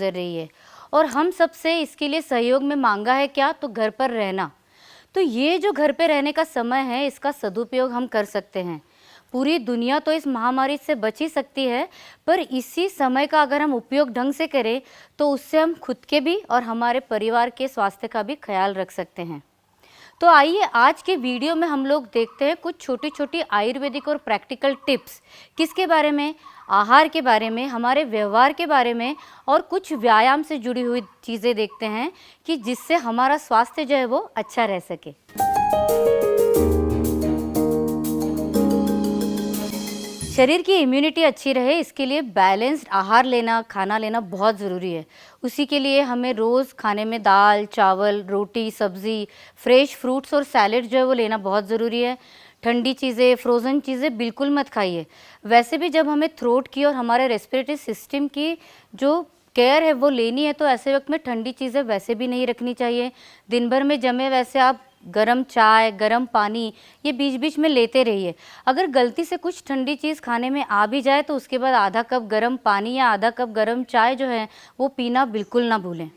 गुजर रही है और हम सबसे इसके लिए सहयोग में मांगा है क्या, तो घर पर रहना। तो ये जो घर पे रहने का समय है, इसका सदुपयोग हम कर सकते हैं। पूरी दुनिया तो इस महामारी से बच ही सकती है, पर इसी समय का अगर हम उपयोग ढंग से करें तो उससे हम खुद के भी और हमारे परिवार के स्वास्थ्य का भी ख्याल रख सकते हैं। तो आइए आज के वीडियो में हम लोग देखते हैं कुछ छोटी छोटी आयुर्वेदिक और प्रैक्टिकल टिप्स। किसके बारे में? आहार के बारे में, हमारे व्यवहार के बारे में और कुछ व्यायाम से जुड़ी हुई चीज़ें देखते हैं कि जिससे हमारा स्वास्थ्य जो है वो अच्छा रह सके। शरीर की इम्यूनिटी अच्छी रहे, इसके लिए बैलेंस्ड आहार लेना, खाना लेना बहुत ज़रूरी है। उसी के लिए हमें रोज़ खाने में दाल, चावल, रोटी, सब्ज़ी, फ्रेश फ्रूट्स और सैलेड जो है वो लेना बहुत ज़रूरी है। ठंडी चीज़ें, फ्रोज़न चीज़ें बिल्कुल मत खाइए। वैसे भी जब हमें थ्रोट की और हमारे रेस्पिरेटरी सिस्टम की जो केयर है वो लेनी है, तो ऐसे वक्त में ठंडी चीज़ें वैसे भी नहीं रखनी चाहिए। दिन भर में जमे वैसे आप गरम चाय, गरम पानी ये बीच बीच में लेते रहिए। अगर गलती से कुछ ठंडी चीज़ खाने में आ भी जाए तो उसके बाद आधा कप गरम पानी या आधा कप गरम चाय जो है वो पीना बिल्कुल ना भूलें।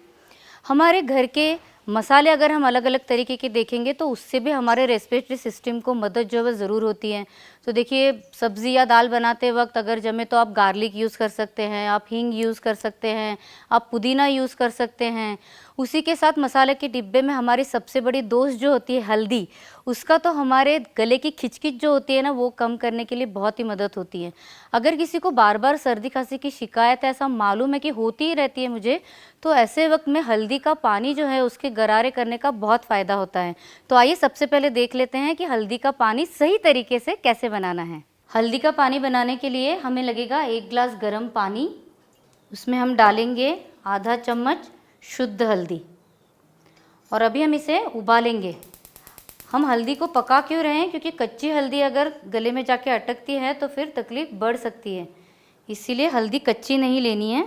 हमारे घर के मसाले अगर हम अलग अलग तरीके के देखेंगे तो उससे भी हमारे रेस्पिरेटरी सिस्टम को मदद जो है ज़रूर होती है। तो देखिए, सब्ज़ी या दाल बनाते वक्त अगर जमे तो आप गार्लिक यूज़ कर सकते हैं, आप हींग यूज़ कर सकते हैं, आप पुदीना यूज़ कर सकते हैं। उसी के साथ मसाले के डिब्बे में हमारी सबसे बड़ी दोस्त जो होती है हल्दी, उसका तो हमारे गले की खिचखिच जो होती है ना वो कम करने के लिए बहुत ही मदद होती है। अगर किसी को बार बार सर्दी खांसी की शिकायत ऐसा मालूम है कि होती ही रहती है मुझे, तो ऐसे वक्त में हल्दी का पानी जो है उसके गरारे करने का बहुत फ़ायदा होता है। तो आइए सबसे पहले देख लेते हैं कि हल्दी का पानी सही तरीके से कैसे बनाना है। हल्दी का पानी बनाने के लिए हमें लगेगा 1 गिलास गर्म पानी। उसमें हम डालेंगे आधा चम्मच शुद्ध हल्दी और अभी हम इसे उबालेंगे। हम हल्दी को पका क्यों रहे हैं? क्योंकि कच्ची हल्दी अगर गले में जाके अटकती है तो फिर तकलीफ बढ़ सकती है, इसीलिए हल्दी कच्ची नहीं लेनी है।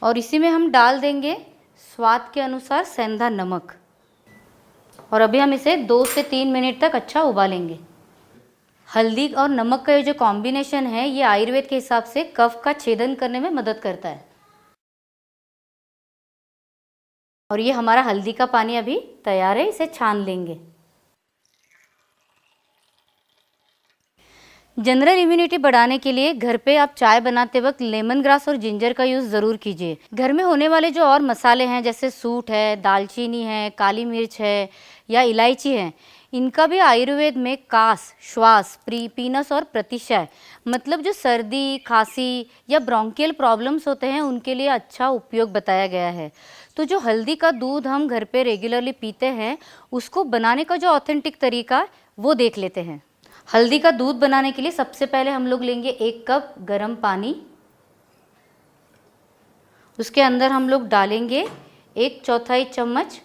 और इसी में हम डाल देंगे स्वाद के अनुसार सेंधा नमक और अभी हम इसे 2 से 3 मिनट तक अच्छा उबालेंगे। हल्दी और नमक का ये जो कॉम्बिनेशन है ये आयुर्वेद के हिसाब से कफ का छेदन करने में मदद करता है। और ये हमारा हल्दी का पानी अभी तैयार है, इसे छान लेंगे। जनरल इम्यूनिटी बढ़ाने के लिए घर पे आप चाय बनाते वक्त लेमन ग्रास और जिंजर का यूज़ ज़रूर कीजिए। घर में होने वाले जो और मसाले हैं जैसे सूंठ है, दालचीनी है, काली मिर्च है या इलायची है, इनका भी आयुर्वेद में कास, श्वास, पीनस और प्रतिशय मतलब जो सर्दी, खांसी या ब्रोंकियल प्रॉब्लम्स होते हैं उनके लिए अच्छा उपयोग बताया गया है। तो जो हल्दी का दूध हम घर पे रेगुलरली पीते हैं उसको बनाने का जो ऑथेंटिक तरीका वो देख लेते हैं। हल्दी का दूध बनाने के लिए सबसे पहले हम लोग लेंगे 1 कप गरम पानी। उसके अंदर हम लोग डालेंगे 1/4 चम्मच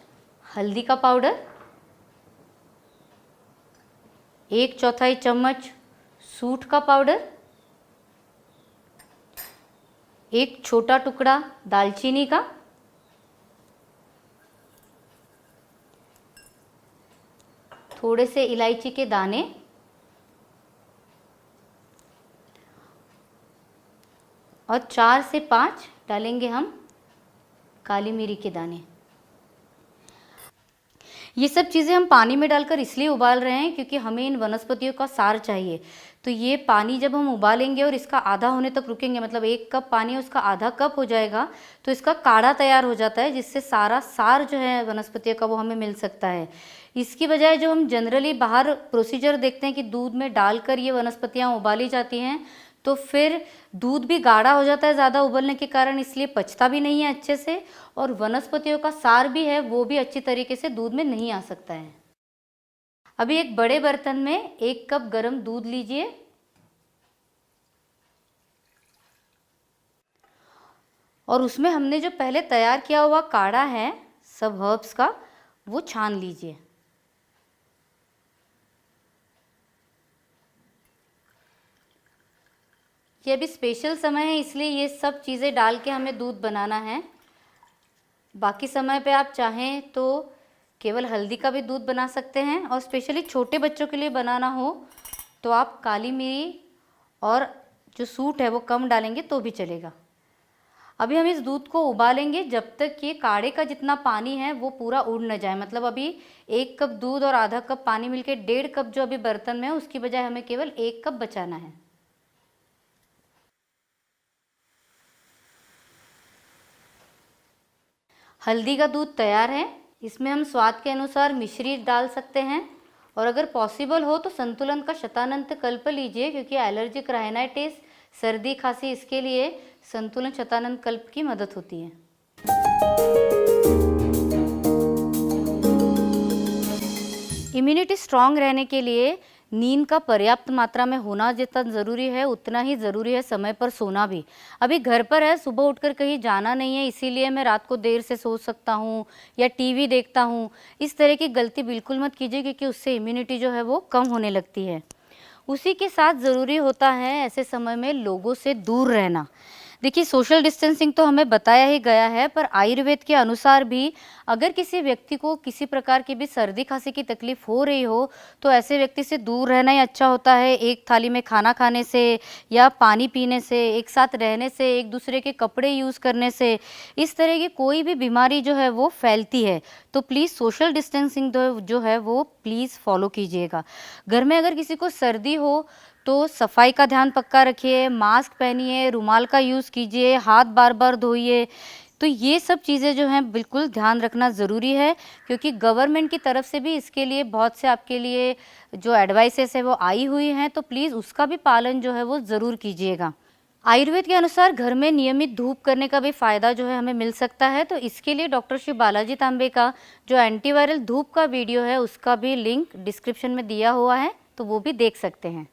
हल्दी का पाउडर, 1/4 चम्मच सूंठ का पाउडर, 1 छोटा टुकड़ा दालचीनी का, थोड़े से इलायची के दाने और 4 से 5 डालेंगे हम काली मिरी के दाने। ये सब चीज़ें हम पानी में डालकर इसलिए उबाल रहे हैं क्योंकि हमें इन वनस्पतियों का सार चाहिए। तो ये पानी जब हम उबालेंगे और इसका आधा होने तक रुकेंगे, मतलब 1 कप पानी उसका आधा कप हो जाएगा, तो इसका काढ़ा तैयार हो जाता है जिससे सारा सार जो है वनस्पतियों का वो हमें मिल सकता है। इसकी बजाय जो हम जनरली बाहर प्रोसीजर देखते हैं कि दूध में डालकर ये वनस्पतियाँ उबाली जाती हैं, तो फिर दूध भी गाढ़ा हो जाता है ज़्यादा उबलने के कारण, इसलिए पचता भी नहीं है अच्छे से और वनस्पतियों का सार भी है वो भी अच्छी तरीके से दूध में नहीं आ सकता है। अभी एक बड़े बर्तन में 1 कप गरम दूध लीजिए और उसमें हमने जो पहले तैयार किया हुआ काढ़ा है सब हर्ब्स का वो छान लीजिए। ये अभी स्पेशल समय है इसलिए ये सब चीज़ें डाल के हमें दूध बनाना है। बाकी समय पे आप चाहें तो केवल हल्दी का भी दूध बना सकते हैं और स्पेशली छोटे बच्चों के लिए बनाना हो तो आप काली मिरी और जो सूंठ है वो कम डालेंगे तो भी चलेगा। अभी हम इस दूध को उबालेंगे जब तक कि काढ़े का जितना पानी है वो पूरा उड़ न जाए। मतलब अभी 1 कप दूध और आधा कप पानी मिलके 1.5 कप जो अभी बर्तन में है, उसकी बजाय हमें केवल 1 कप बचाना है। हल्दी का दूध तैयार है। इसमें हम स्वाद के अनुसार मिश्री डाल सकते हैं, और अगर पॉसिबल हो तो संतुलन का शतानंत कल्प लीजिए, क्योंकि एलर्जिक राइनाइटिस, सर्दी खांसी, इसके लिए संतुलन शतानंत कल्प की मदद होती है। इम्यूनिटी स्ट्रांग रहने के लिए नींद का पर्याप्त मात्रा में होना जितना ज़रूरी है, उतना ही ज़रूरी है समय पर सोना भी। अभी घर पर है, सुबह उठकर कहीं जाना नहीं है, इसीलिए मैं रात को देर से सो सकता हूँ या टीवी देखता हूँ। इस तरह की गलती बिल्कुल मत कीजिए, क्योंकि उससे इम्यूनिटी जो है वो कम होने लगती है। उसी के साथ ज़रूरी होता है ऐसे समय में लोगों से दूर रहना। देखिए, सोशल डिस्टेंसिंग तो हमें बताया ही गया है, पर आयुर्वेद के अनुसार भी अगर किसी व्यक्ति को किसी प्रकार की भी सर्दी खांसी की तकलीफ हो रही हो, तो ऐसे व्यक्ति से दूर रहना ही अच्छा होता है। एक थाली में खाना खाने से या पानी पीने से, एक साथ रहने से, एक दूसरे के कपड़े यूज़ करने से, इस तरह की कोई भी बीमारी जो है वो फैलती है। तो प्लीज़ सोशल डिस्टेंसिंग जो है वो प्लीज़ फॉलो कीजिएगा। घर में अगर किसी को सर्दी हो तो सफाई का ध्यान पक्का रखिए, मास्क पहनिए, रुमाल का यूज़ कीजिए, हाथ बार बार धोइए। तो ये सब चीज़ें जो हैं बिल्कुल ध्यान रखना ज़रूरी है, क्योंकि गवर्नमेंट की तरफ से भी इसके लिए बहुत से आपके लिए जो एडवाइसेस है वो आई हुई हैं, तो प्लीज़ उसका भी पालन जो है वो ज़रूर कीजिएगा। आयुर्वेद के अनुसार घर में नियमित धूप करने का भी फ़ायदा जो है हमें मिल सकता है, तो इसके लिए डॉक्टर श्री बालाजी तांबे का जो एंटीवायरल धूप का वीडियो है उसका भी लिंक डिस्क्रिप्शन में दिया हुआ है, तो वो भी देख सकते हैं।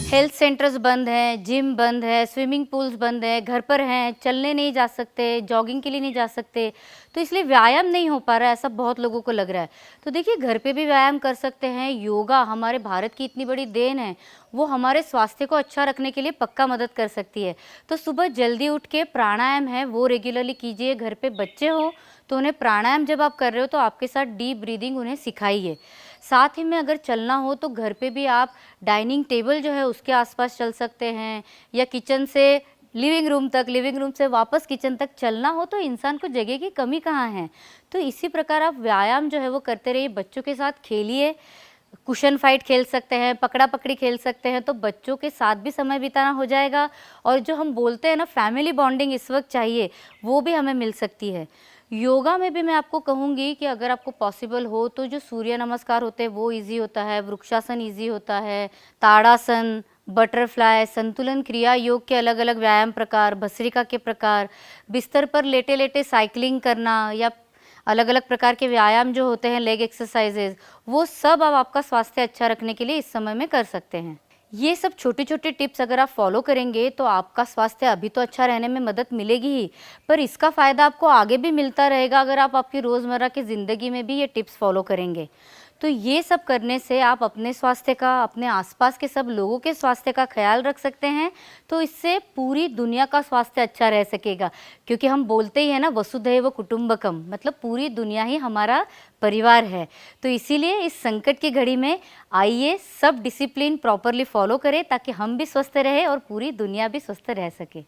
हेल्थ सेंटर्स बंद हैं, जिम बंद है, स्विमिंग पूल्स बंद है, घर पर हैं, चलने नहीं जा सकते, जॉगिंग के लिए नहीं जा सकते, तो इसलिए व्यायाम नहीं हो पा रहा है, ऐसा बहुत लोगों को लग रहा है। तो देखिए, घर पे भी व्यायाम कर सकते हैं। योगा हमारे भारत की इतनी बड़ी देन है, वो हमारे स्वास्थ्य को अच्छा रखने के लिए पक्का मदद कर सकती है। तो सुबह जल्दी उठ के प्राणायाम है वो रेगुलरली कीजिए। घर पे बच्चे हो तो उन्हें प्राणायाम जब आप कर रहे हो तो आपके साथ डीप ब्रीदिंग उन्हें सिखाइए। साथ ही में अगर चलना हो तो घर पे भी आप डाइनिंग टेबल जो है उसके आसपास चल सकते हैं, या किचन से लिविंग रूम तक, लिविंग रूम से वापस किचन तक चलना हो तो इंसान को जगह की कमी कहाँ है। तो इसी प्रकार आप व्यायाम जो है वो करते रहिए। बच्चों के साथ खेलिए, कुशन फाइट खेल सकते हैं, पकड़ा पकड़ी खेल सकते हैं, तो बच्चों के साथ भी समय बिताना हो जाएगा, और जो हम बोलते हैं ना फैमिली बॉन्डिंग इस वक्त चाहिए, वो भी हमें मिल सकती है। योगा में भी मैं आपको कहूँगी कि अगर आपको पॉसिबल हो तो जो सूर्य नमस्कार होते हैं वो इजी होता है, वृक्षासन इजी होता है, ताड़ासन, बटरफ्लाई, संतुलन क्रिया योग के अलग अलग व्यायाम प्रकार, भस्त्रिका के प्रकार, बिस्तर पर लेटे लेटे साइकिलिंग करना, या अलग अलग प्रकार के व्यायाम जो होते हैं, लेग एक्सरसाइजेज, वो सब अब आपका स्वास्थ्य अच्छा रखने के लिए इस समय में कर सकते हैं। ये सब छोटे छोटे टिप्स अगर आप फॉलो करेंगे तो आपका स्वास्थ्य अभी तो अच्छा रहने में मदद मिलेगी ही, पर इसका फ़ायदा आपको आगे भी मिलता रहेगा अगर आप आपकी रोज़मर्रा की ज़िंदगी में भी ये टिप्स फॉलो करेंगे। तो ये सब करने से आप अपने स्वास्थ्य का, अपने आसपास के सब लोगों के स्वास्थ्य का ख्याल रख सकते हैं, तो इससे पूरी दुनिया का स्वास्थ्य अच्छा रह सकेगा। क्योंकि हम बोलते ही हैं ना, वसुधैव कुटुंबकम, मतलब पूरी दुनिया ही हमारा परिवार है। तो इसीलिए इस संकट की घड़ी में आइए सब डिसिप्लिन प्रॉपरली फॉलो करें, ताकि हम भी स्वस्थ रहें और पूरी दुनिया भी स्वस्थ रह सके।